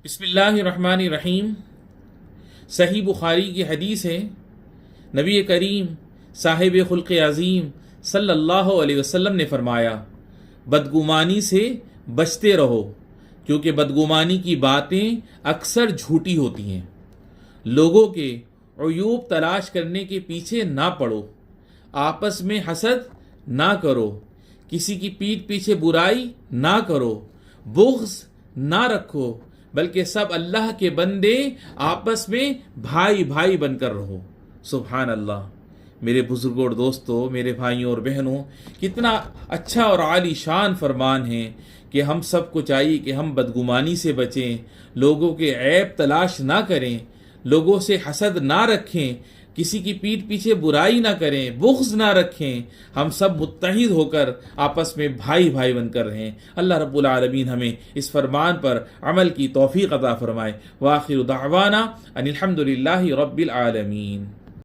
بسم اللہ الرحمن الرحیم۔ صحیح بخاری کی حدیث ہے، نبی کریم صاحب خلق عظیم صلی اللہ علیہ وسلم نے فرمایا، بدگمانی سے بچتے رہو کیونکہ بدگمانی کی باتیں اکثر جھوٹی ہوتی ہیں۔ لوگوں کے عیوب تلاش کرنے کے پیچھے نہ پڑو، آپس میں حسد نہ کرو، کسی کی پیٹھ پیچھے برائی نہ کرو، بغض نہ رکھو، بلکہ سب اللہ کے بندے آپس میں بھائی بھائی بن کر رہو۔ سبحان اللہ۔ میرے بزرگوں اور دوستوں، میرے بھائیوں اور بہنوں، کتنا اچھا اور عالی شان فرمان ہے کہ ہم سب کو چاہیے کہ ہم بدگمانی سے بچیں، لوگوں کے عیب تلاش نہ کریں، لوگوں سے حسد نہ رکھیں، کسی کی پیٹھ پیچھے برائی نہ کریں، بغض نہ رکھیں، ہم سب متحد ہو کر آپس میں بھائی بھائی بن کر رہیں۔ اللہ رب العالمین ہمیں اس فرمان پر عمل کی توفیق عطا فرمائے۔ وآخر دعوانا ان الحمد للہ رب العالمین۔